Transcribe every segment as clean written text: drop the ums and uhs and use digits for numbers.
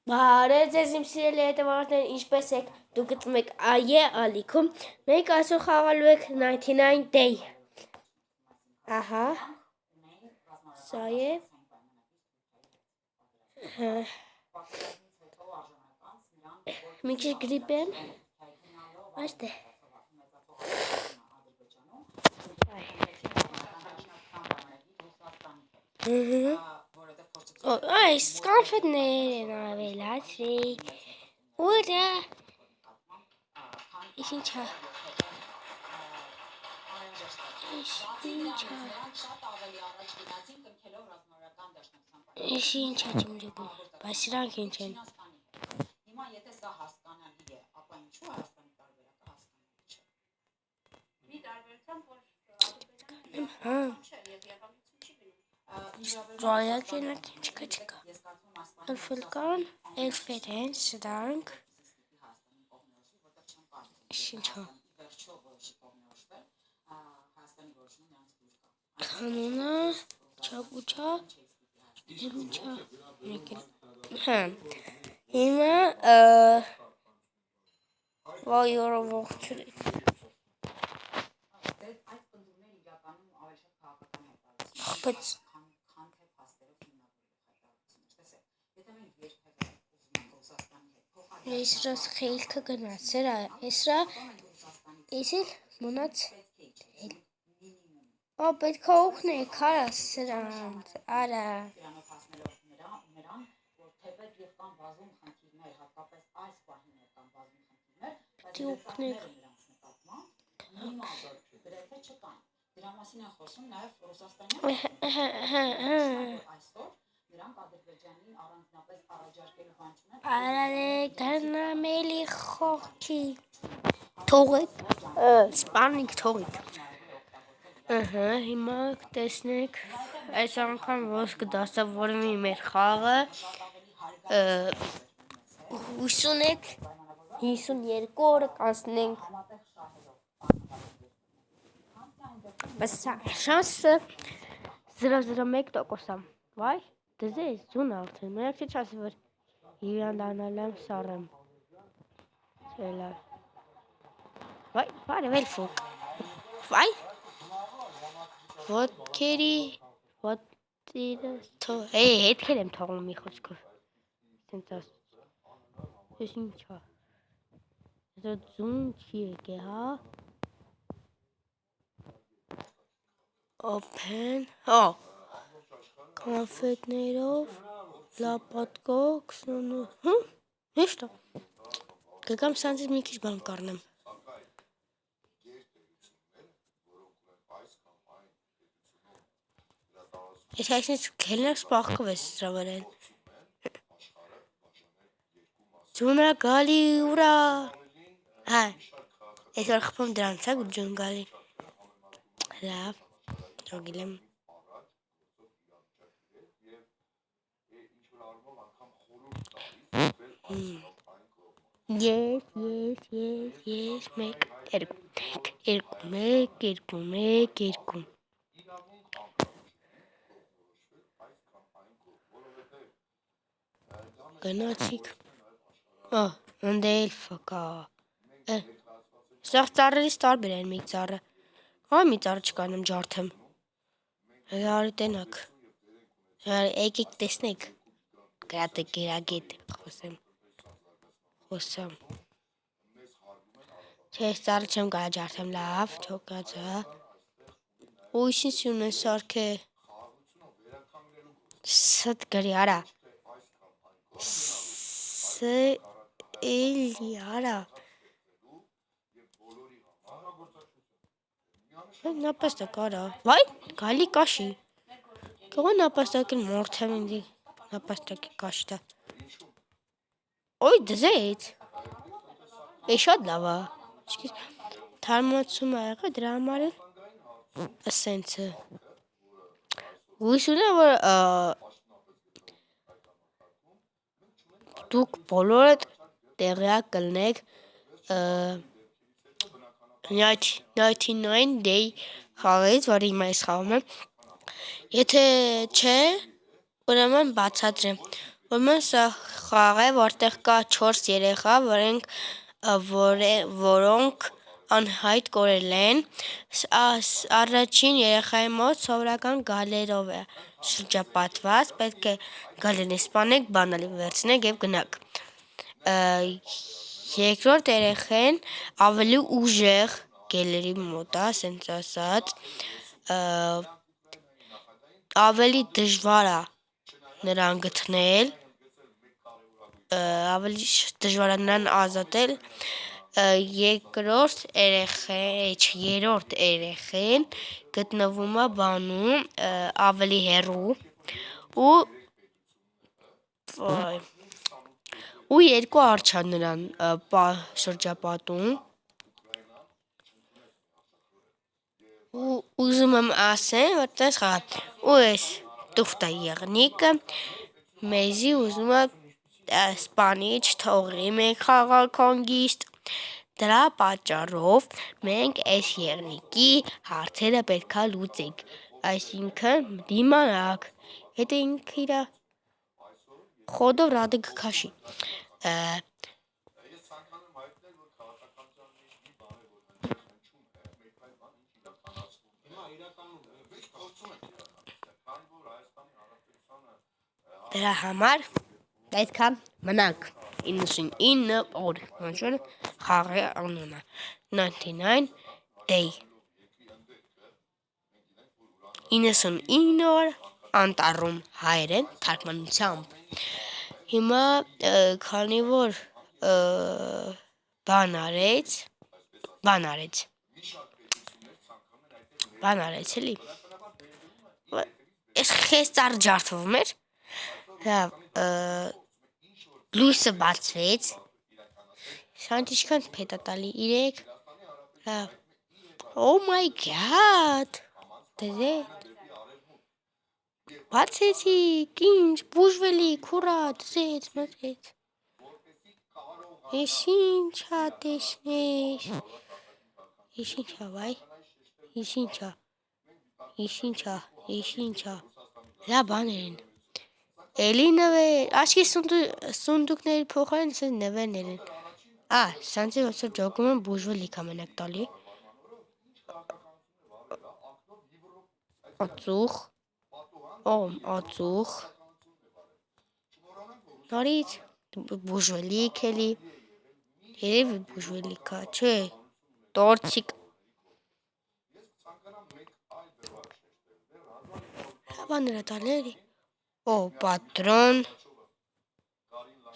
Բարև ձեզ իմ սիրելի հետևորդներ, ինչպես եք, դուք գտնում եք Այե ալիքում, մենք այսօր խաղալու եք 99 Day։ Ահա, սա է։ Մի քիչ գրիպ եմ, այստե։ Այս կոնֆետներ են ավելացրի, ուրա, ինչ է, ինչ է ջիմջգում, բայց սրանք ինչ են։ Հիմա եթե սա հասկանալի է, ապա ինչու Հայաստանի տարբերակը հասկանալի չէ։ Մի տարբերությամբ, որ Ռոյակին չկա։ Էլֆելկան, էլֆեր են, սրանք։ Ինչա։ Կանոնը, չապուչա, ինչա, հիմա, վայորը ողջրի։ Բայց Էսրաս խելքը գնաց, սրա, էսրա, էսիլ մոնաց էլ։ Ո, պետք է ուխնեք, հարաս սրանց, արա։ Պետք է ուխնեք։ Դրա մասին են խոսում նաև Ռուսաստանյան նրանք Ադրբեջանին առանձնապես առաջարկելու բան չունեն։ Արարե գնամ էլի խողքի։ Թողեք, սպանիկ թողեք։ Հիմա տեսնեք, այս անգամ ոնց կդասավորվի մեր խաղը։ 52 օրը կանցնենք։ Բայց շանսը 0.1% Վայ, դզես, ձուն արդեն, մենակ չէ չասի, որ հիվանդանալ եմ սառեմ։ Չելա։ Վայ, բարև էլֆոկ։ Վայ, ոտքերի, հետքեր եմ թողնում մի խոսքով։ Սենց ասուց, ես ինչա, հետո ձուն չի եկե, հա։ Open, կոնֆետներով, լապատկոք, հեշտ է, կգամ սանցից մի քիչ բան կարնեմ։ Ես այսինց կելնակ սպաղկով ես սրա վրեն։ Ձունը գալի ուրա, ես որ խպում դրանց է գուջուն գալի, լավ, թողիլ եմ։ Ես, մեկ, երկու։ Գնացիք, ընդ էլֆը կա, սաղ ծարրերից տարբեր են մի ծարը, մի ծարը չկանեմ ջարդեմ, հարի տենակ, եկեք տեսնեք, գրատը գերագետ խոսամ, չէ ես ծարը չեմ կարա ջարդեմ, լավ, չոկացա, ույսին սյուն է սարք է, ստ գրի արա, էլի արա, նապաստակ արա, վայ, գալի կաշի, կողը նապաստակ են մորդեմ ինձի, նապաստակի կաշտա, ոյ դզեց, շատ լավա, թարմացում է եղը դրա համար էլ, սենցը, ույս ունե, որ դուք բոլորդ տեղյակ կլնեք 99 Day խաղից, որ հիմա ես խաղում եմ, եթե չէ, ուրեմն բացատրեմ, ուրեմն սա խաղ է, որտեղ կա 4 երեխա, որոնք անհայտ կորել են։ Առաջին երեխայի մոտ սովորական գալերով է շրջապատված, պետք է գալերին սպանեք, բանալի վերցնեք եւ գնաք։ Երկրորդ երեխեն ավելի ուժեղ գելերի մոտ է, ասենց ասած, ավելի դժվար է նրան գտնել, ավելի դժվար է նրան ազատել։ Երրորդ երեխեն գտնվում է բանում ավելի հեռու ու երկու արջա նրան շրջապատում։ Ու ուզում եմ ասեմ, որ տես խաղ ու այս տուֆտա եղնիկը մեզի ուզում է սպանի չթողի մենք խաղալ հանգիստ։ Դրա պատճառով մենք այս եղնիկի հարցերը պետքա լուծենք, այսինքն դիմանաք, հետո ինքը իր խոդով ռադը կքաշի։ Դրա համար պետքա մնանք 99 օր, ոնչոր խաղի անունը 99 day 99 օր անտառում հայերեն թարգմանությամբ։ Հիմա քանի որ բան արեց էլի, ես խես ծառ ջարդվում էր, լույսը բացվեց, շանտ ինչքան փետա տալի 3, oh my god, դրետ, բացեցիք, ինչ, բուժվելիք, հուրա, դրեց, մրեց, ես ինչա տեսներ, ես ինչա վայ, ես ինչա, լա բաներ են, էլի նվեր, աչքի սունդուկների փոխարեն սենց նվերներ են, սանցի ոսր ջոգում եմ բուժվելիք ամենակ տալի, ածուխ, նորից բուժվելիք էլի, երևի բուժվելիքա, չէ, տորցիկ, բաները տալերի, պատրոն,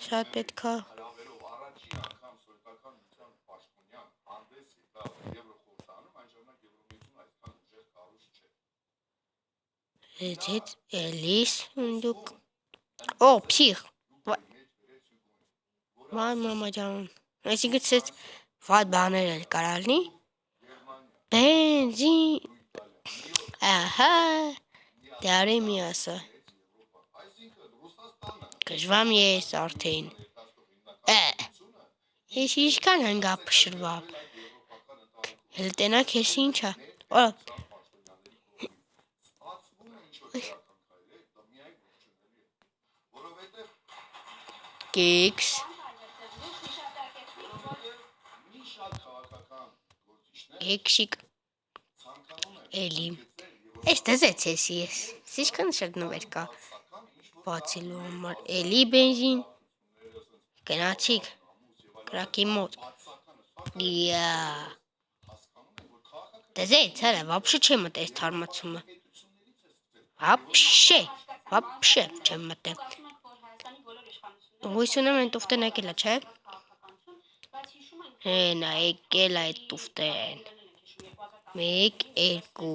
շատ պետքա, էլիս, փիղ, վայ մամա ջան, այսինքն ցած վատ բաներ էլ կարալնի, բենզին, դարի մի ասա, կժվամ ես արդեն, ես ինչքան հնգա պշրվամ, հլտենակ ես ինչա, կեքս, կեքսիկ, էլի, ես դզեց ես, ինչքան շատ նվեր կա, բացելու համար, էլի բենզին, գնացիք, կրակի մոտ, դզեց, հələ, վապշե չեմ մտ այս թարմացումը, վապշե չեմ մտ, հույս ունեմ են տուվտեն եկել է, չէ, նա եկել է տուվտեն, 1, 2,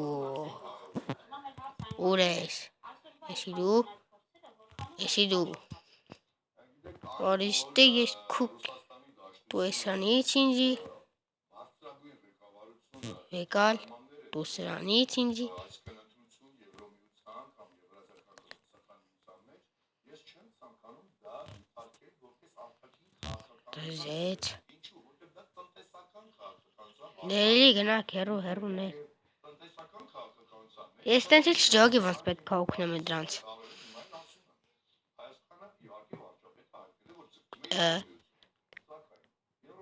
ուր ես, եսի դու, արիստե ես կուկ, դու էսրանից ինձի, եկալ, դու սրանից ինձի, դզեց, դելի գնակ հերուներ, ես տենց էլ չջոգի ոնց պետքա ուքնեմ է դրանց,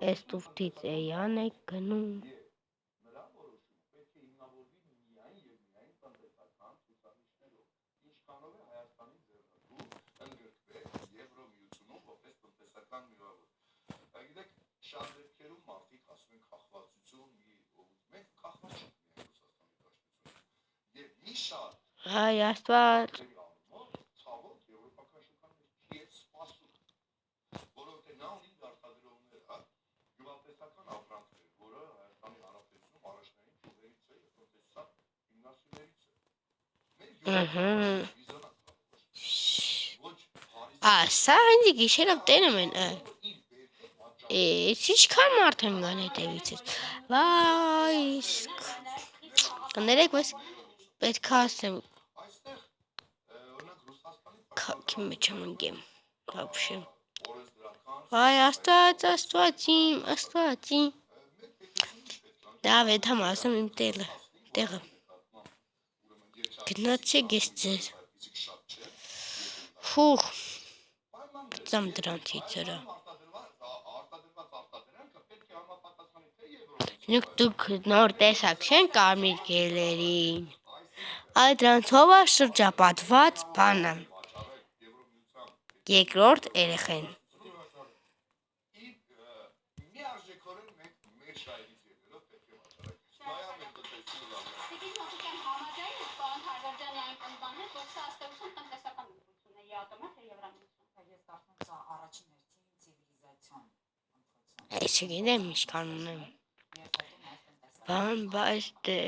Այս տուֆտից էյան է գնում։ Հայ Աստված։ Սա ինձ գիշերով տենում են։ Ինչքան մարդ են գան հետևիցս։ Վայ, կներեք, բայց պետք է ասեմ։ Քաքի մեջ եմ ընկեմ։ Вообще։ Վայ, Աստված իմ։ Դավեթ համ ասում իմ տեղը։ Գնացեք ես ձեր։ Ֆուխ։ Ծամ դրանցից արա։ Դուք նոր տեսակ չեն կարմիր գելերին։ Այդ դրանցով է շրջապատված բանը։ Երկրորդ երեխեն։ Ես չգիտեմ ինչքան ունեմ։ Բան բայց դե։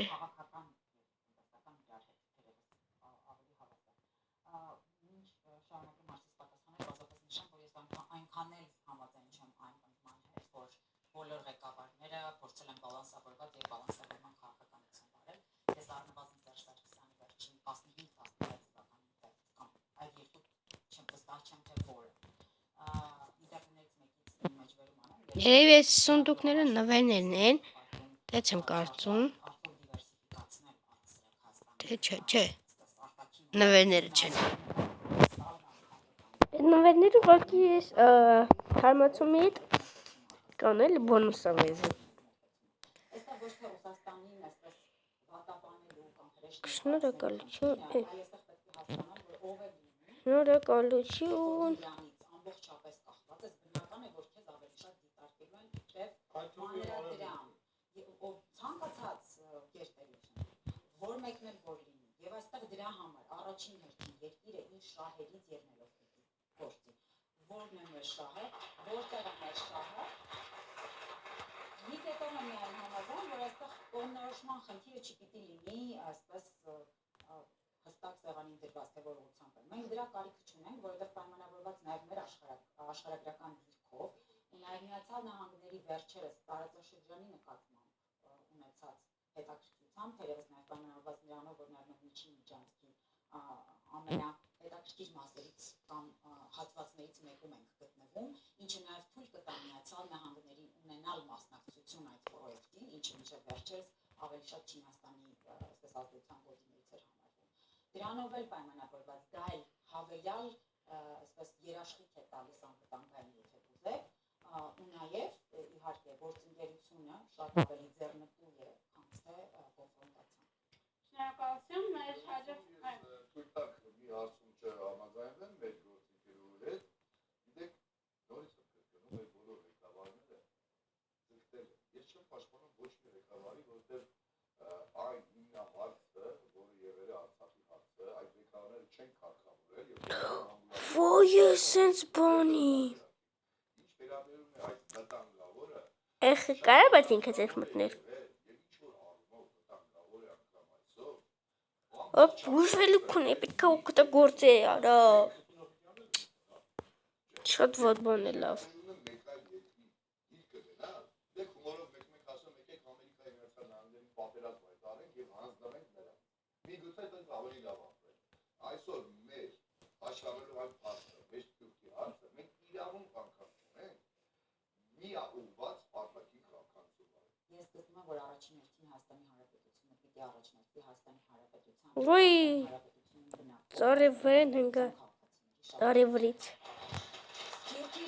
Բոլոր ղեկավարները փորձել են բալանսավորված եւ բալանսավորման քաղաքականություն վարել։ Ես առնվազն Սերժ Սարգսյանի վերջին 15-16 թվականին կամ այդ երկու չեմ վստահ չեմ թե որը։ Իդեպներից մեկից մեջբերում անեմ։ Երևի այս սունդուկները նվերներն են։ Դե չեմ կարծում։ Թե չէ։ Նվերները չեն։ Այդ նվերները ուղղակի ես հարմացումի հետ կանել բոնուսը վեզի։ Շնորհակալություն։ Ցանկացած կերտելություն, որ մեկն էլ որ լինի, եւ այստեղ դրա համար առաջին հերթին երկիրը իր շահերից ելնելով պիտի գործի, որն է մեր շահը, որտեղ է մեր շահը, մի կետով է միայն համաձայն, որ այստեղ կողմնորոշման խնդիրը չպիտի լինի, այսպես հստակ սեղանին դրված, թե որ ուղղությամբ է։ Մենք դրա կարիքը չունենք, որովհետև պայմանավորված նաև մեր աշխարհագրական դիրքով ու նաև Միացյալ Նահանգների վերջերս տարածաշրջանի նկատմամբ ունեցած հետաքրքրությամբ, թերևս նաև պայմանավորված նրանով, որ նաև մենք միջին միջանցքի ամենահետաքրքիր մասերից կամ հատվածներից մեկում ենք գտնվում, ինչը նաև թույլ կտա Միացյալ Նահանգներին ունենալ մասնակցություն այդ պրոյեկտին, ինչը մինչև վերջերս ավելի շատ Չինաստանի այսպես ազդեցության գործիներից էր համարվում։ Դրանով էլ պայմանավորված դա էլ հավելյալ այսպես երաշխիք է տալիս անվտանգային եթե ուզեք, ու նաև իհարկե գործընկերությունը շատ ավելի ձեռնտու է, քան թե կոնֆրոնտացիան։ Շնորհակալություն, մեր հաջորդ Թույլ տաք մի հարցում չհամաձայնվեմ մեր գործընկերուհու հետ, գիտեք, նորից եմ կրկնում մեր բոլոր ղեկավարները ձգտել են։ Ես չեմ պաշտպանում ոչ մի ղեկավարի, որովհետև այն հիմնահարցը, որը եղել է Արցախի հարցը, այդ ղեկավարները չեն կարգավորել եւ Ոյ սենց բանի։ ինչ վերաբերում է այդ վտանգավորը, Կարա բայց ինքը ձեր մտներ։ Բուժվելու քունի պետք է օգտագործե արա։ Շատ ված բան է լավ։ Այսօր մեր աշխարհում այդ փաստը, մեր Թուրքի հարցը, մենք իրավունք անգամ ունենք մի ուղղված արտաքին քաղաքականություն։ Ես գտնում եմ, որ առաջին հերթին Հայաստանի Հանրապետությունը պիտի առաջնորդվի Հայաստանի Հանրապետության Ոյ ծառի վրեն հնգա արևրից։ Երկիր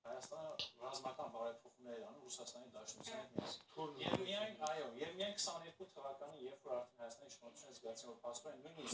Հայաստանը ռազմական բարեփոխումներ անում Ռուսաստանի Դաշնության հետ միասին։ Եվ միայն 22 թվականին, երբ որ արդեն Հայաստանի իշխանությունը զգացին, որ փաստորեն նույնիսկ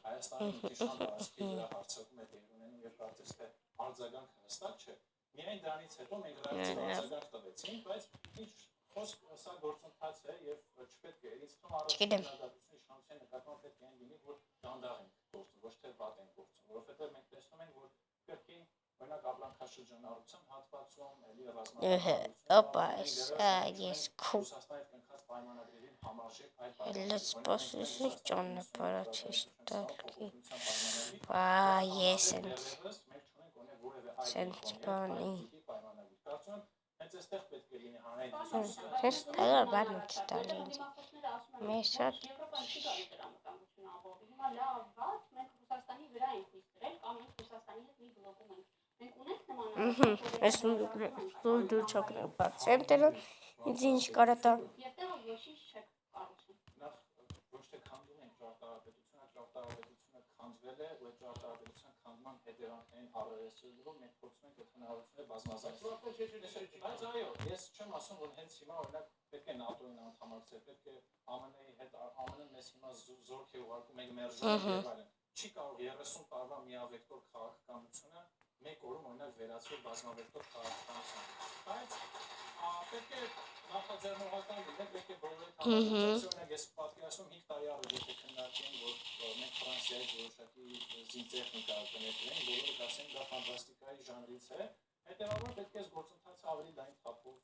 Հայաստանի ինքնիշխան տարածքի վրա հարձակում է տեղի ունենում եւ կարծես թե արձագանքը հստակ չէ, միայն դրանից հետո մենք ռեակտիվ արձագանք տվեցինք, բայց ինչ խոսք սա գործընթաց է եւ չպետք է ինձ թվում առաջին դատությունը իշխանության նկատմամբ պետք է լինի, որ դանդաղ ենք գործում, ոչ թե վատ ենք գործում, որովհետեւ մենք տեսնում ենք, որ կրկին օրինակ ապրանքաշրջանառության հատվածում էլի Опа, ես Ռուսաստանի կնքած պայմանագրերին համարժեք այդ Լսպասություն ճանապարհից տալի։ Ես բանի։ Հենց այստեղ պետք է լինի հանրային Ես կարող բան տալի։ Մեր շատ Եվրոպան չի գալու դրա մտահոգությունը ամբողջ։ Հիմա լավ, վատ, մենք Ռուսաստանի վրա ենք հույս դրել կամ մենք Ռուսաստանի հետ մի բլոկում ենք։ Մենք ունենք նման Ես դու չոքնեմ բացեմ դրան։ Ինձ ինչ կարա տա։ Եվ տեղը ոչինչ չեք կառուցում։ Նախ ոչ թե քանդում են ճարտարապետությունը քանդվել է, ու այդ ճարտարապետության քանդման հետևանքներին առերեսվում մենք փորձում ենք այդ հնարավորությունները բազմազանցել։ Բայց այո, ես չեմ ասում, որ հենց հիմա օրինակ պետք է ՆԱՏՕ-ին անդամակցել, պետք է ԱՄՆ-ի հետ ԱՄՆ-ն մեզ հիմա զորք է ուղարկում, մենք մերժում ենք եւ այլն։ Չի կարող 30 տարվա միավեկտոր քաղաքականությունը մեկ օրում օրինակ վերածվել բազմավեկտոր քաղաքականության։ Բայց պետք է նախաձեռնողական լինել, պետք է բոլորի համաձայնությունը, ես պատկերացնում 5 տարի առաջ եթե քննարկենք, որ մենք Ֆրանսիայից որոշակի զինտեխնիկա կներկրենք, բոլորը կասեն դա ֆանտաստիկայի ժանրից է, հետևաբար պետք է այս գործընթացը ավելի լայն թափով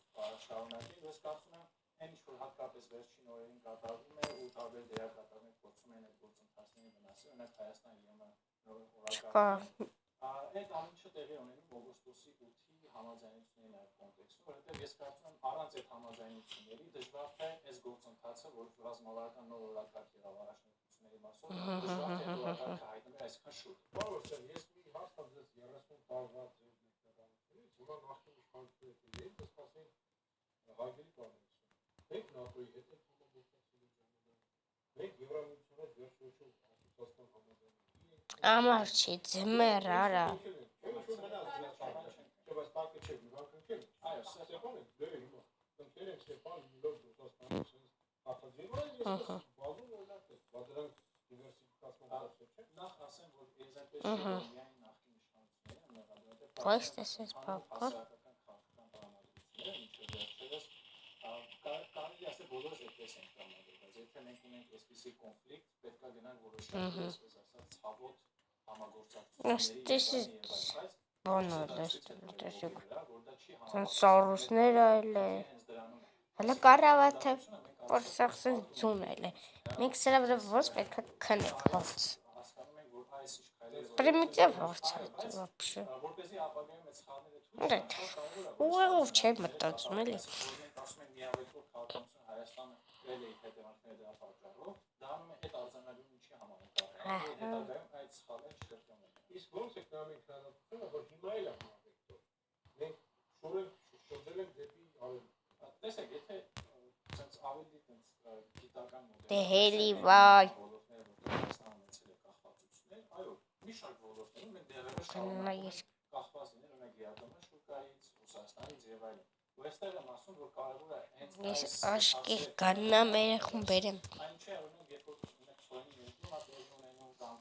շարունակել, ես կարծում եմ այն ինչ որ հատկապես վերջին օրերին կատարվում է ու տարբեր դերակատարներ փորձում են այդ գործընթացների վնասել, օրինակ Հայաստան ԵՄ օրակարգին այդ ամենը տեղի ունենում օգոստոսի 8-ի համաձայնությունների այդ կոնտեքստում, որովհետև ես կարծում եմ առանց այդ համաձայնությունների դժվար է այս գործընթացը, որ ռազմավարական նոր օրակարգ եղավ առաջնորդությունների մասով, դժվար է օրակարգը հայտնվել այսքան շուտ։ Պարոսյան, ես մի հարց տամ ձեզ 30 տարվա ձեր մեկնաբանությունից, հիմա նախկին իշխանությունների հետ կսկսենք հարգելի պարոնություն։ Մենք ՆԱՏՕ-ի հետ ենք համագործակցելու ժամանակ, մենք Եվրամիության հետ վերջնություն ասոցիացիան համաձայնեցինք։ Ամար չի ձմեր արա։ Բայց տեսես բակա։ Կարելի ասել բոլորս այդպես ենք տրամադրված, եթե մենք ունենք այսպիսի կոնֆլիկտ, պետք է գնանք որոշակի, այսպես ասած, ցավոտ համագործակցությունների Սարուսներ այլ է։ Հələ կարավաթը որ սախսն ձուն էլ է։ Մենք սրա վրա ոնց պետք է քնենք ոնց։ Примитив ոնց է вообще։ որպեսզի ապագայում այդ սխալները Ուղղով չէ մտածում էլի։ միավեկտոր քաղաքականություն Հայաստանը գրել է հետևանքները դրա պատճառով, դառնում է այդ արձանագրումը ինչի համանուն հետագայում այդ սխալները չկրկնվեն։ Իսկ ոնց եք նայում քննադատությունը, որ հիմա էլ է համավեկտոր։ Մենք շրջել ենք դեպի արևմուտք։ Տեսեք, եթե sense ավելի գիտական մոդել Դե հելի վայ։ Հայաստանը ունեցել է կախվածություններ, այո, մի շարք ոլորտներում մենք դեռևս շարունակում կախված լինել ունենք ԵԱՏՄ շուկայից, Ռուսաստանից եւ այլն։ Ու այստեղ եմ ասում, որ կարևոր է հենց Ես աշկի կաննամ երախում բերեմ։ Այն չէ, օրինակ, երբ որ ունենք ծոյնի ներդրում, տեղի ունենում կամ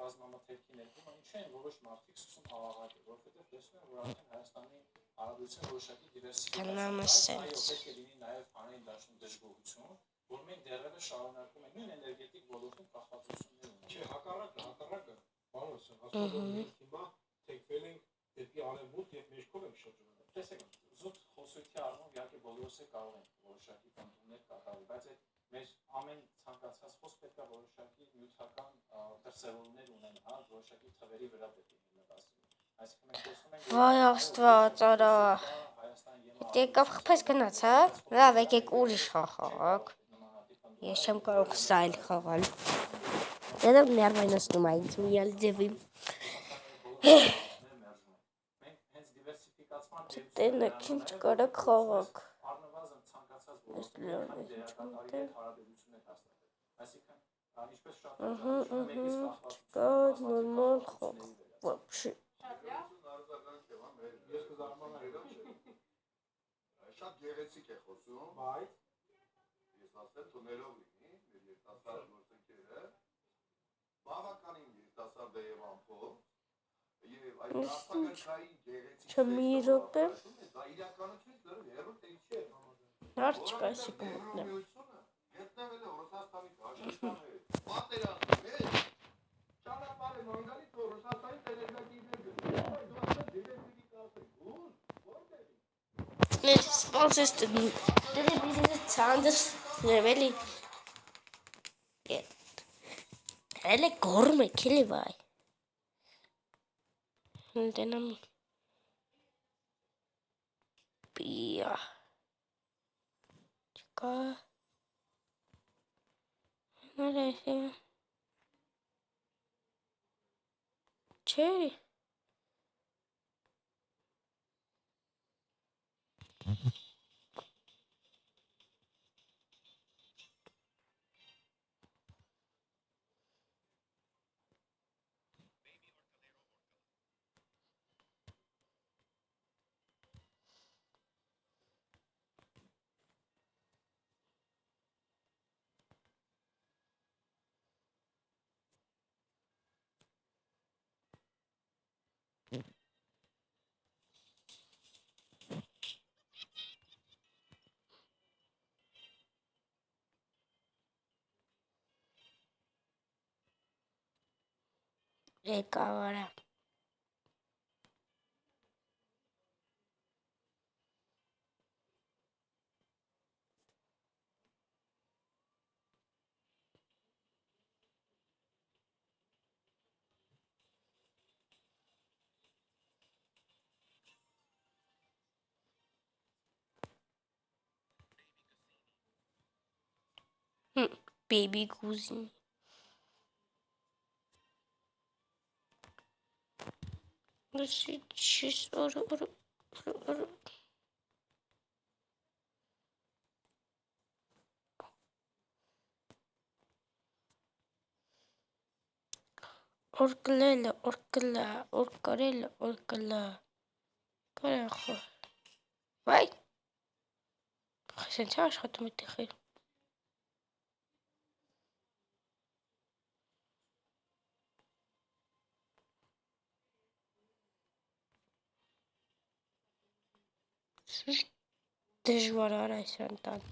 ռազմամթերքի ներդրում, այն չէ, որոշ մարդիկ սկսում աղաղակել, որովհետեւ տեսնում են, որ արդեն Հայաստանի հարաբերության որոշակի դիվերսիֆիկացիա պետք է լինի նաեւ հանրային դաշտում դժգոհություն, որ մենք դեռևս շարունակում ենք նույն էներգետիկ ոլորտում կախվածություններ ունենալ։ Չէ, հակառակը, Պարոսյան, ասում եմ մենք հիմա թեքվել ենք դեպի արևմուտք եւ մեջքով ենք շրջվում։ Տեսեք, զուտ խոսույթի առումով իհարկե բոլորս է կարող են որոշակի պնդումներ կատարել, բայց այդ մեր ամեն ցանկացած խոսք պետք է որոշակի նյութական դրսևորումներ ունենա, որոշակի թվերի վրա պետք է հիմնված լինի։ Այսինքն մենք տեսնում ենք Վայ աստված արա։ Դեկավ խփես գնաց, հա։ Լավ, եկեք ուրիշ խաղանք։ Ես չեմ կարող սա էլ խաղալ։ Դե ներվայնացնում այն միալ ձևի։ Տենեք ինչ կարեք խաղանք։ առնվազն ցանկացած ոլորտներում դերակատարի հետ հարաբերություններ հաստատել։ Այսինքն, ինչպես շատ մեկից կախվածություն նորմալ խաղ։ Вообще։ Ես կզարմանամ շատ գեղեցիկ է խոսում, Բայց ես ասեմ թուներով լինի, մեր երիտասարդ գործընկերը, բավականին երիտասարդ է եւ ամփոփ, եւ այդ արտակարգային գեղեցիկ Չմի րոպե դա իրականությունից լրիվ հեռու թե չէ։ Դարձ չկայսի կմտնեմ Գտնվել է Ռուսաստանի դաշնության պատերազմի մեջ, ճանապարհը մանգալի թող Ռուսաստանի տելեգրաֆիներ գտնի, դու ասես դիրեկտիվի կասես, որտե՞ղ։ Ես սպասես դրի բիզնեսը ցանդս նևելի Ele gorme kili vai Denam Pia Chica Narese Che Recavara Baby Guzi She's Orclella, orcarella, orcala. Carajo. Vai. Sentar աշխատում է տեղի։ Դժվար արա այսան տան։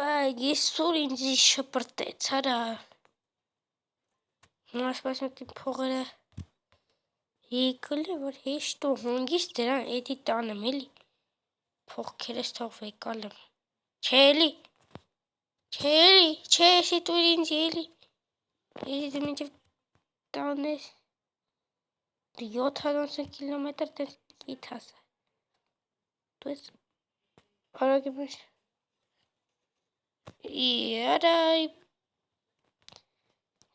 Այ ես սուր ինձ շպրտեց, արա։ Ասպասում եմ փողերը եկել է, որ հեշտ ու հանգիստ դրան էդի տանեմ, էլի։ Փողքերս թող վեկալ եմ։ Չէ, էսի տուր ինձ էլի։ Էսի դու մինչև տանես 70 կիլոմետր տես գիտ հասա։ Դու ես արագ եմ Իարայ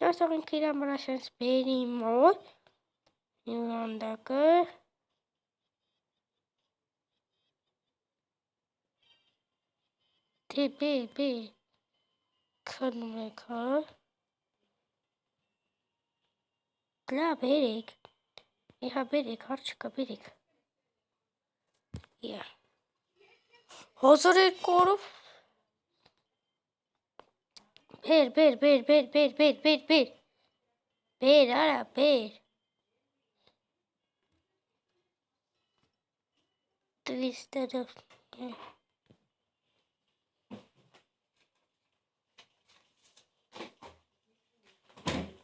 Նասաղին կիրամարա շենց բերի մոտ Իվանդակը Դե բե Քնում եք, հա Լա բերեք Իհա բերեք, հարչ կա բերեք Իա Հոզոր էր կորով Բեր Բեր, արա, բեր Տվիստերով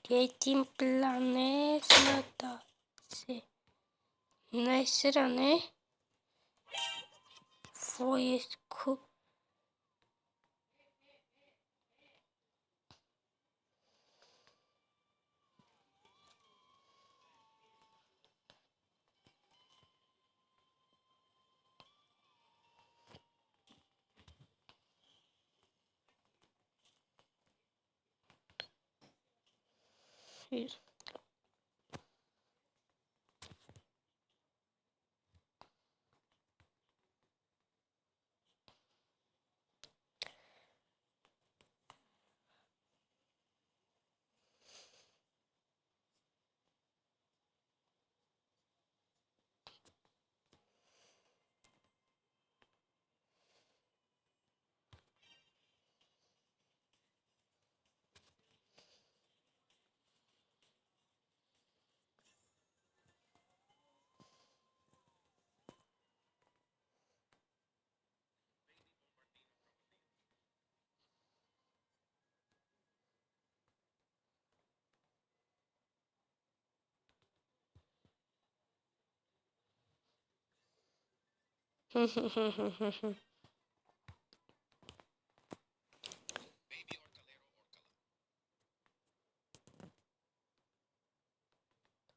Դետին պլանես մտացի Նայսրան է Ֆոյես քու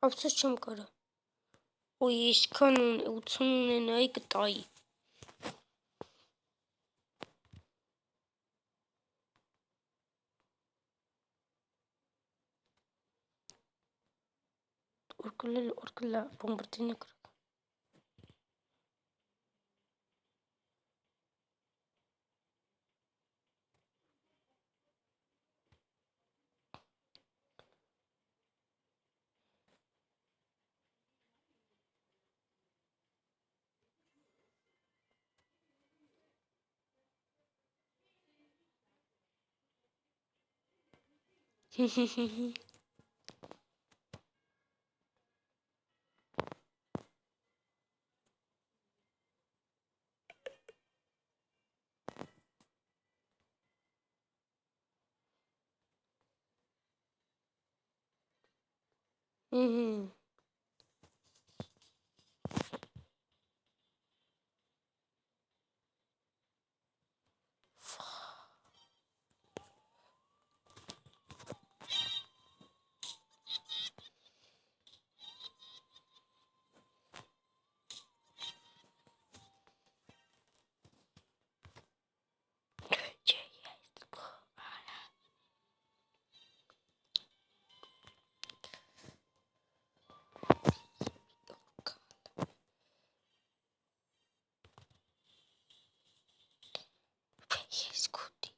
Ափսոս չեմ կարա։ Ոյ իշքան 80 ունենայի կտայի։ Օրկլա բոմբարդինը կրակ։ Ես կուտի։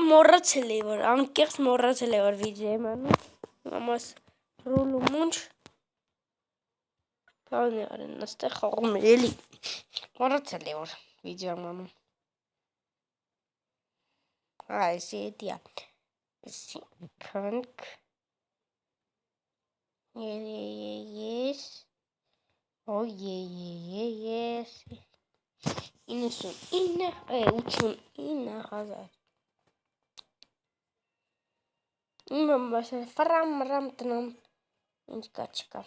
Մոռացել էի, որ անկեղծ մոռացել էի, որ վիդեո եմ անում։ Մամաս ռուլ ու մունչ։ Բան է արեն, այստեղ խաղում էր էլի։ Մոռացել էի, որ վիդեո եմ անում։ Այսի էդիա։ Այսինքն Yes. Oh yes. 89,000 Իմ մասը ֆրամ տնամ ինչ կա չկա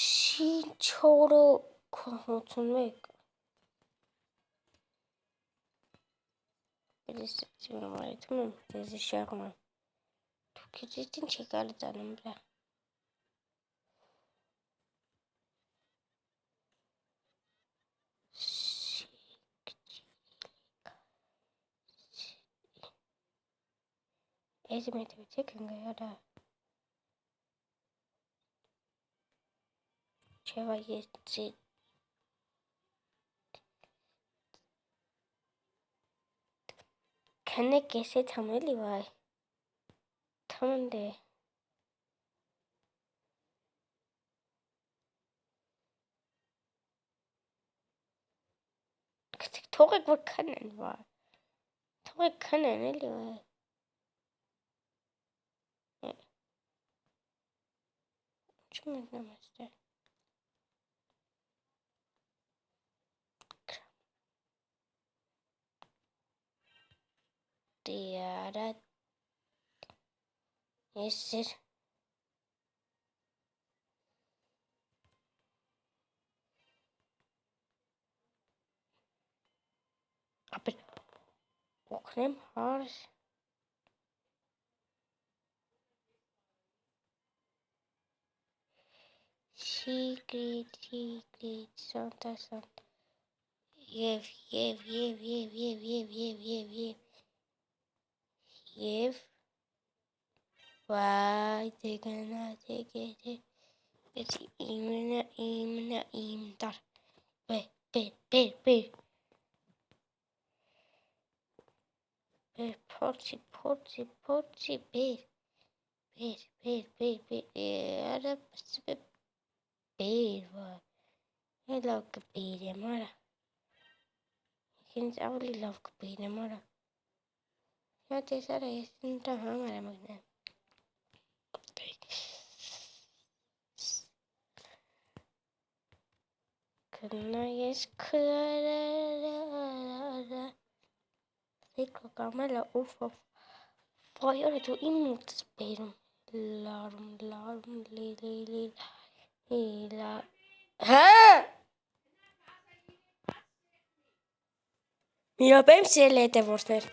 Շինչորո 51 Այդում դեզի շաղում եմ դուք էդ ինչ է կարի տանում բրա Էզի մետվիցեք ընգայարա Չևա եսցի Քնեք ես էդ համելի վայ Թմնդ է Թողեք որ քնեն վայ Թողեք քնեն էլի վայ Չում ետնամ եստեղ Դիարա Եսիր Ապեր Օգնեմ հարս Secret Santa Եվ Վայ դեգանա դեգեդե Էցի իմն տար Բեր Փորձի բեր Արա բեր վայ լավ կբերեմ արա Ինձ ավելի լավ կբերեմ արա Նա տեսարա ես ընտա համար եմ ագնեմ Կնա ես քրարարարարա Սեկո կամելա ուֆ Վայ դու իմ մուտս բերում Լարում լիլա Հա Մի րոպե իմ սիրելի հետևորդներ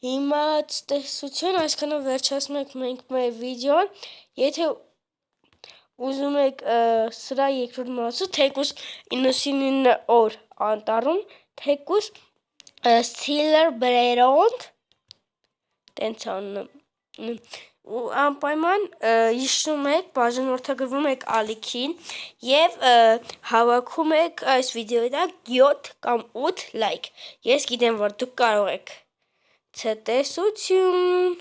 Հիմա տեսություն այսքանով վերջացնում ենք մենք մեր վիդեոն Եթե ուզում եք սրա երկրորդ մասը թեկուս 99 օր անտառում թեկուս Steeler Brerond տենց անունը ու անպայման հիշում եք բաժանորդագրվում եք ալիքին եւ հավաքում եք այս վիդեոյի տակ 7 կամ 8 լայք Ես գիտեմ որ դուք կարող եք ցտեսություն